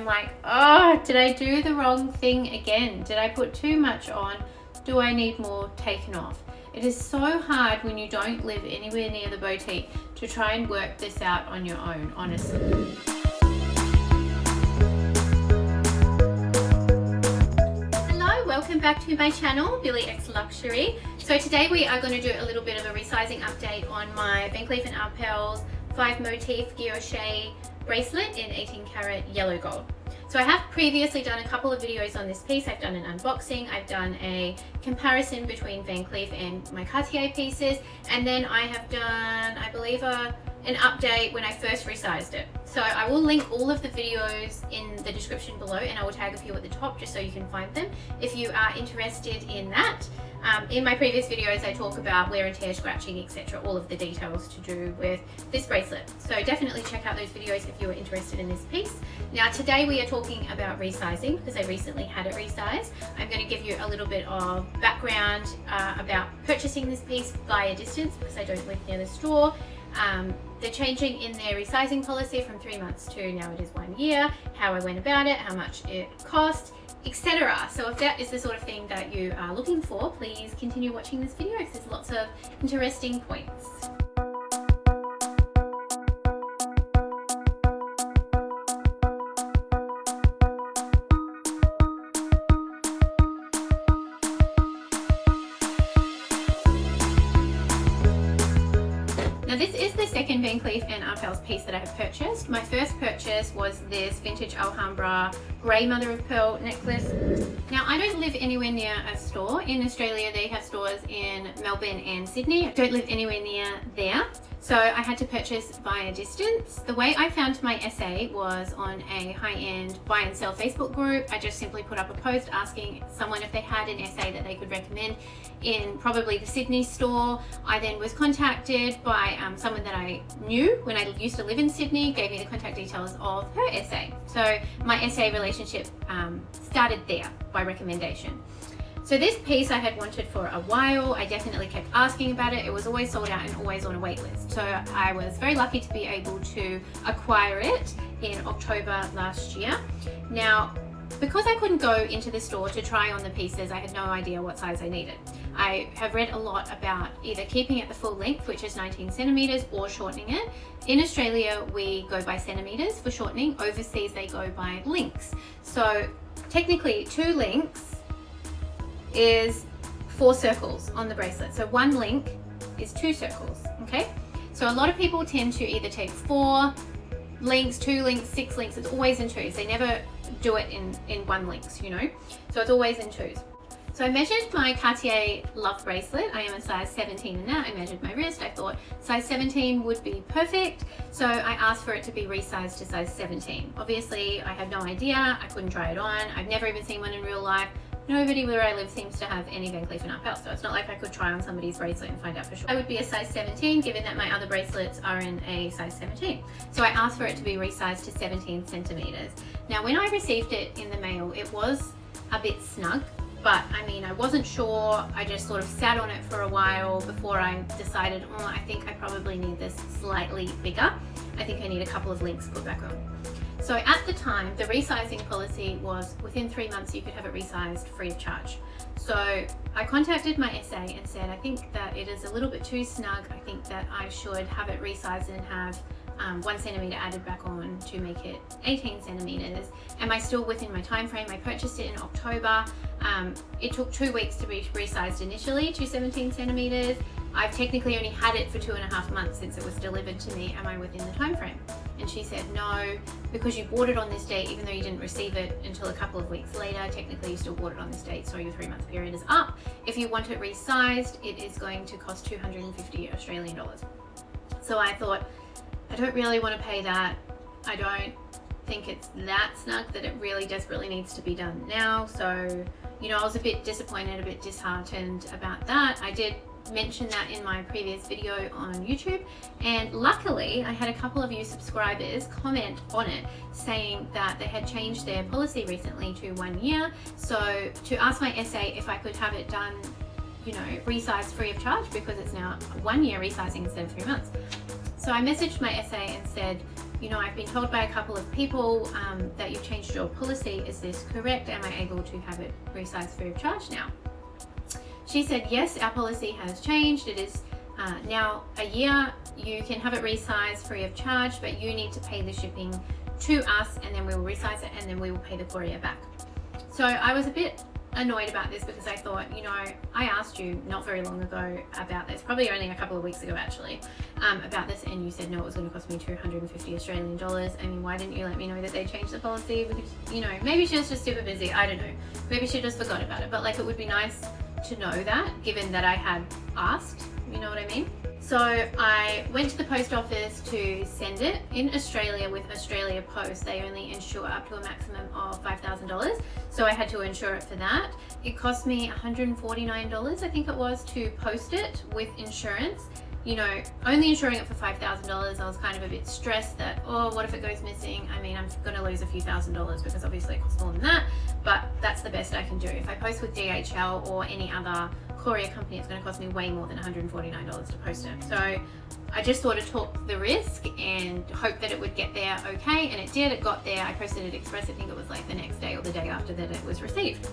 like, oh, did I do the wrong thing again? Did I put too much on? Do I need more taken off? It is so hard when you don't live anywhere near the boutique to try and work this out on your own, honestly. Hello, welcome back to my channel, billiexluxury. So today we are going to do a little bit of a resizing update on my Cleef and Arpels 5 motif Guilloche bracelet in 18 karat yellow gold. So I have previously done a couple of videos on this piece. I've done an unboxing, I've done a comparison between Van Cleef and my Cartier pieces, and then I have done, I believe, an update when I first resized it. So I will link all of the videos in the description below, and I will tag a few at the top just so you can find them if you are interested in that. In my previous videos I talk about wear and tear, scratching, etc., all of the details to do with this bracelet. So definitely check out those videos if you are interested in this piece. Now today we are talking about resizing because I recently had it resized. I'm going to give you a little bit of background about purchasing this piece via distance because I don't live near the store. They're changing in their resizing policy from 3 months to now it is 1 year, how I went about it, how much it cost, etc. So if that is the sort of thing that you are looking for, please continue watching this video because there's lots of interesting points. Now this is the second Van Cleef and Arpels piece that I have purchased. My first purchase was this vintage Alhambra grey mother of pearl necklace. Now I don't live anywhere near a store. In Australia they have stores in Melbourne and Sydney. I don't live anywhere near there. So I had to purchase via distance. The way I found my SA was on a high-end buy and sell Facebook group. I just simply put up a post asking someone if they had an SA that they could recommend in probably the Sydney store. I then was contacted by someone that I knew when I used to live in Sydney, gave me the contact details of her SA. So my SA relationship started there by recommendation. So this piece I had wanted for a while. I definitely kept asking about it. It was always sold out and always on a wait list. So I was very lucky to be able to acquire it in October last year. Now, because I couldn't go into the store to try on the pieces, I had no idea what size I needed. I have read a lot about either keeping it the full length, which is 19 centimeters, or shortening it. In Australia, we go by centimeters for shortening. Overseas, they go by links. So technically 2 links is 4 circles on the bracelet. So 1 link is 2 circles, okay? So a lot of people tend to either take 4 links, 2 links, 6 links. It's always in 2s. They never do it in 1 links, you know? So it's always in 2s. So I measured my Cartier Love bracelet. I am a size 17 in that. I measured my wrist. I thought size 17 would be perfect. So I asked for it to be resized to size 17. Obviously, I had no idea. I couldn't try it on. I've never even seen one in real life. Nobody where I live seems to have any Van Cleef and Arpels, so it's not like I could try on somebody's bracelet and find out for sure. I would be a size 17 given that my other bracelets are in a size 17. So I asked for it to be resized to 17 centimeters. Now when I received it in the mail, it was a bit snug, but I mean, I wasn't sure. I just sort of sat on it for a while before I decided, oh, I think I probably need this slightly bigger. I think I need a couple of links put back on. So at the time, the resizing policy was within 3 months you could have it resized free of charge. So I contacted my SA and said, I think that it is a little bit too snug. I think that I should have it resized and have 1 centimeter added back on to make it 18 centimeters. Am I still within my time frame? I purchased it in October. It took 2 weeks to be resized initially to 17 centimeters. I've technically only had it for 2.5 months since it was delivered to me. Am I within the time frame? And she said, no, because you bought it on this date, even though you didn't receive it until a couple of weeks later, technically you still bought it on this date, so your 3-month period is up. If you want it resized, it is going to cost 250 Australian dollars. So I thought, I don't really want to pay that. I don't think it's that snug that it really desperately needs to be done now. So, you know, I was a bit disappointed, a bit disheartened about that. I did mention that in my previous video on YouTube, and luckily I had a couple of you subscribers comment on it saying that they had changed their policy recently to 1 year. So to ask my SA if I could have it done, you know, resized free of charge because it's now 1 year resizing instead of 3 months. So I messaged my SA and said, you know, I've been told by a couple of people that you've changed your policy. Is this correct? Am I able to have it resized free of charge now? She said, yes, our policy has changed. It is now a year. You can have it resized free of charge, but you need to pay the shipping to us, and then we will resize it, and then we will pay the courier back. So I was a bit annoyed about this because I thought, you know, I asked you not very long ago about this, probably only a couple of weeks ago actually, about this, and you said no, it was going to cost me 250 Australian dollars. I mean, why didn't you let me know that they changed the policy? Because, you know, maybe she was just super busy, I don't know, maybe she just forgot about it, but like, it would be nice to know that, given that I had asked, you know what I mean? So I went to the post office to send it. In Australia, with Australia Post, they only insure up to a maximum of $5,000. So I had to insure it for that. It cost me $149, I think it was, to post it with insurance. You know, only insuring it for $5,000, I was kind of a bit stressed that, oh, what if it goes missing? I mean, I'm gonna lose a few $1,000s because obviously it costs more than that, but that's the best I can do. If I post with DHL or any other courier company, it's going to cost me way more than $149 to post it. So I just sort of took the risk and hoped that it would get there okay, and it did. It got there. I posted it express. I think it was like the next day or the day after that it was received.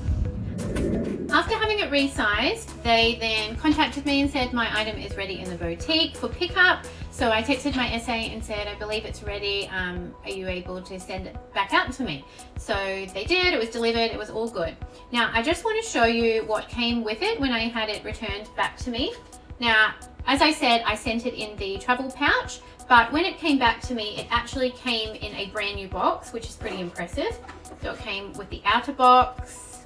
After having it resized, they then contacted me and said my item is ready in the boutique for pickup. So I texted my SA and said, I believe it's ready. Are you able to send it back out to me? So they did. It was delivered. It was all good. Now, I just want to show you what came with it when I had it returned back to me. Now, as I said, I sent it in the travel pouch, but when it came back to me, it actually came in a brand new box, which is pretty impressive. So it came with the outer box,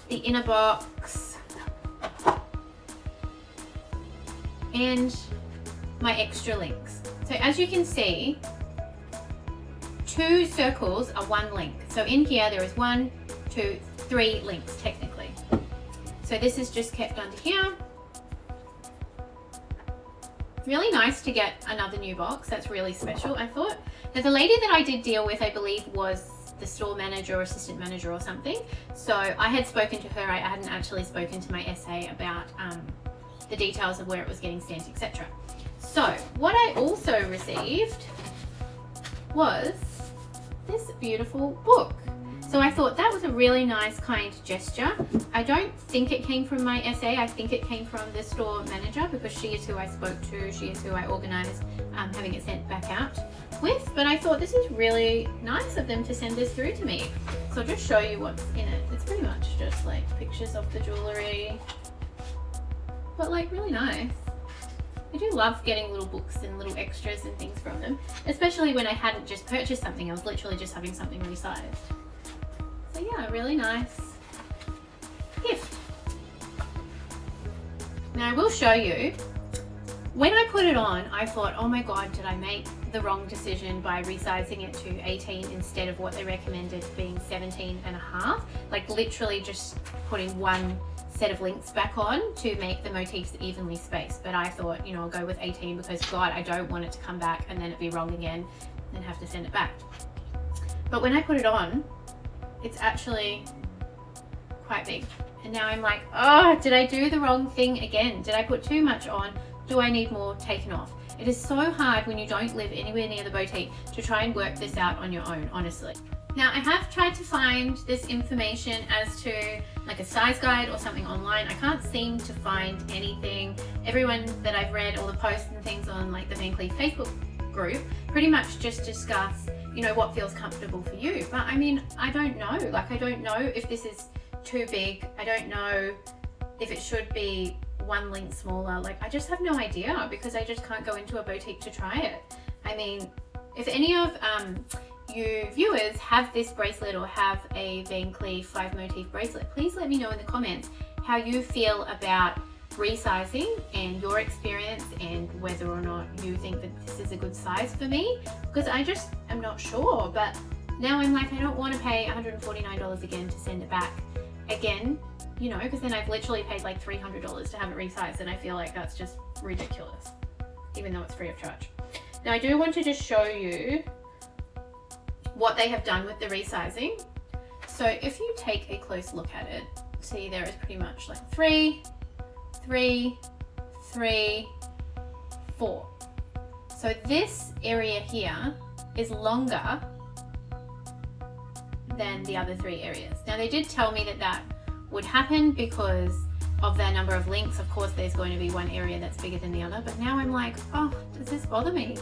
the inner box, and my extra links. So as you can see, 2 circles are 1 link. So in here there is 1, 2, 3 links technically. So this is just kept under here. Really nice to get another new box. That's really special, I thought. Now the lady that I did deal with, I believe, was the store manager or assistant manager or something. So I had spoken to her. I hadn't actually spoken to my SA about the details of where it was getting sent, etc. So what I also received was this beautiful book. So I thought that was a really nice, kind gesture. I don't think it came from my SA. I think it came from the store manager because she is who I spoke to. She is who I organised having it sent back out with. But I thought this is really nice of them to send this through to me. So I'll just show you what's in it. It's pretty much just like pictures of the jewellery, but like really nice. I do love getting little books and little extras and things from them, especially when I hadn't just purchased something. I was literally just having something resized. So yeah, really nice gift. Now I will show you, when I put it on, I thought, oh my God, did I make the wrong decision by resizing it to 18 instead of what they recommended being 17.5? Like literally just putting 1 set of links back on to make the motifs evenly spaced. But I thought, you know, I'll go with 18 because God, I don't want it to come back and then it be wrong again and have to send it back. But when I put it on, it's actually quite big. And now I'm like, oh, did I do the wrong thing again? Did I put too much on? Do I need more taken off? It is so hard when you don't live anywhere near the boutique to try and work this out on your own, honestly. Now I have tried to find this information as to like a size guide or something online. I can't seem to find anything. Everyone that I've read, all the posts and things on like the Van Cleef Facebook group, pretty much just discuss, you know, what feels comfortable for you. But I mean, I don't know. Like, I don't know if this is too big. I don't know if it should be 1 link smaller. Like, I just have no idea because I just can't go into a boutique to try it. I mean, if any of you viewers have this bracelet or have a Van Cleef 5 motif bracelet, please let me know in the comments how you feel about resizing and your experience and whether or not you think that this is a good size for me, because I just am not sure. But now I'm like, I don't want to pay $149 again to send it back again, you know, because then I've literally paid like $300 to have it resized, and I feel like that's just ridiculous, even though it's free of charge. Now I do want to just show you what they have done with the resizing. So if you take a close look at it, see there is pretty much like 3, 3, 3, 4. So this area here is longer than the other 3 areas. Now they did tell me that that would happen because of the number of links. Of course there's going to be one area that's bigger than the other, but now I'm like, oh, does this bother me?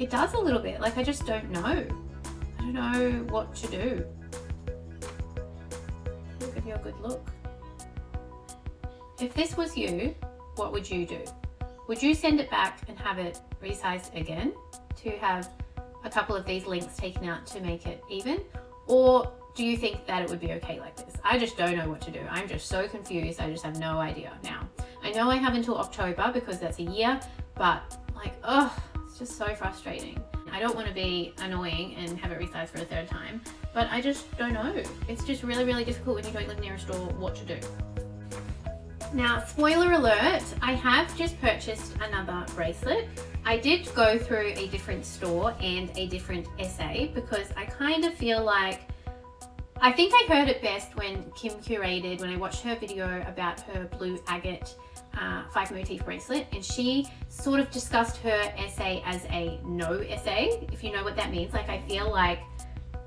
It does a little bit. Like, I just don't know. I don't know what to do. Give you a good look. If this was you, what would you do? Would you send it back and have it resized again to have a couple of these links taken out to make it even? Or do you think that it would be okay like this? I just don't know what to do. I'm just so confused. I just have no idea now. I know I have until October because that's a year, but like, oh, it's just so frustrating. I don't want to be annoying and have it resized for a 3rd time, but I just don't know. It's just really, really difficult when you don't live near a store what to do. Now, spoiler alert, I have just purchased another bracelet. I did go through a different store and a different essay because I kind of feel like, I think I heard it best when Kim curated, when I watched her video about her blue agate 5 motif bracelet, and she sort of discussed her essay as a no essay, if you know what that means. Like, I feel like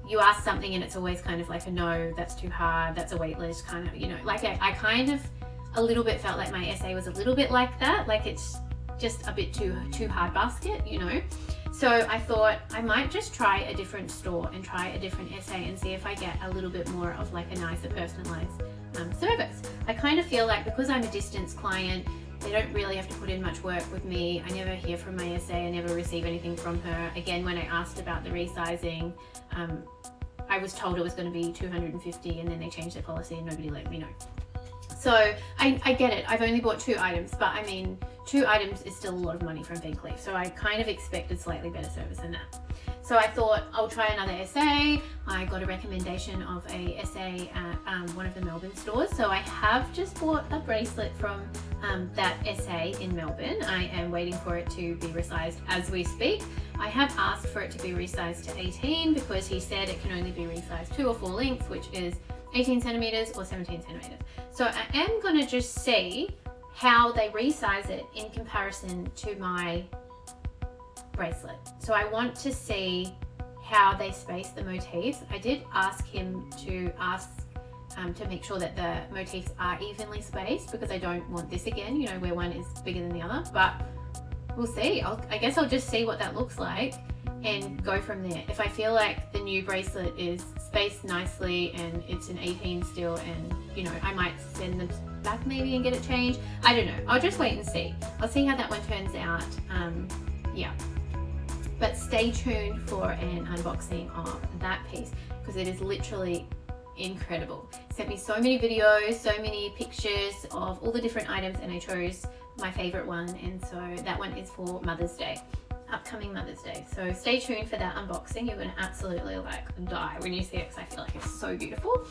you ask something and it's always kind of like a no, that's too hard, that's a wait list, kind of, you know, like I kind of a little bit felt like my essay was a little bit like that, like it's just a bit too hard basket, you know. So I thought I might just try a different store and try a different essay and see if I get a little bit more of like a nicer personalized service. I kind of feel like because I'm a distance client, they don't really have to put in much work with me. I never hear from my essay, I never receive anything from her. Again, when I asked about the resizing, I was told it was going to be $250 and then they changed their policy and nobody let me know. So I get it, I've only bought 2 items, but I mean, 2 items is still a lot of money from Van Cleef, so I kind of expected slightly better service than that. So I thought I'll try another essay. I got a recommendation of a essay at one of the Melbourne stores, so I have just bought a bracelet from that essay in Melbourne. I am waiting for it to be resized as we speak. I have asked for it to be resized to 18 because he said it can only be resized 2 or 4 lengths, which is 18 centimeters or 17 centimeters. So I am going to just see how they resize it in comparison to my bracelet. So I want to see how they space the motifs. I did ask him to make sure that the motifs are evenly spaced because I don't want this again, you know, where one is bigger than the other, but we'll see. I guess I'll just see what that looks like and go from there. If I feel like the new bracelet is spaced nicely and it's an 18 still, and you know, I might send them back maybe and get it changed. I don't know. I'll just wait and see. I'll see how that one turns out. Yeah. But stay tuned for an unboxing of that piece because it is literally incredible. It sent me so many videos, so many pictures of all the different items, and I chose my favorite one, and so that one is for Mother's Day. Upcoming Mother's Day. So stay tuned for that unboxing. You're going to absolutely like die when you see it because I feel like it's so beautiful.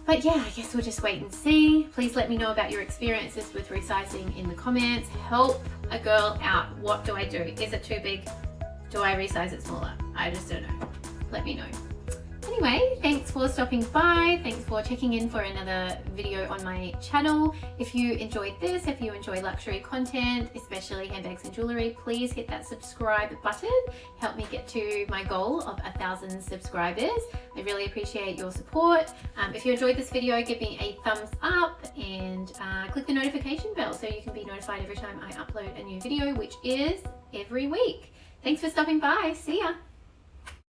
But yeah, I guess we'll just wait and see. Please let me know about your experiences with resizing in the comments. Help a girl out. What do I do? Is it too big? Do I resize it smaller? I just don't know. Let me know. Anyway, thanks for stopping by. Thanks for checking in for another video on my channel. If you enjoyed this, if you enjoy luxury content, especially handbags and jewellery, please hit that subscribe button. Help me get to my goal of 1,000 subscribers. I really appreciate your support. If you enjoyed this video, give me a thumbs up and click the notification bell so you can be notified every time I upload a new video, which is every week. Thanks for stopping by. See ya.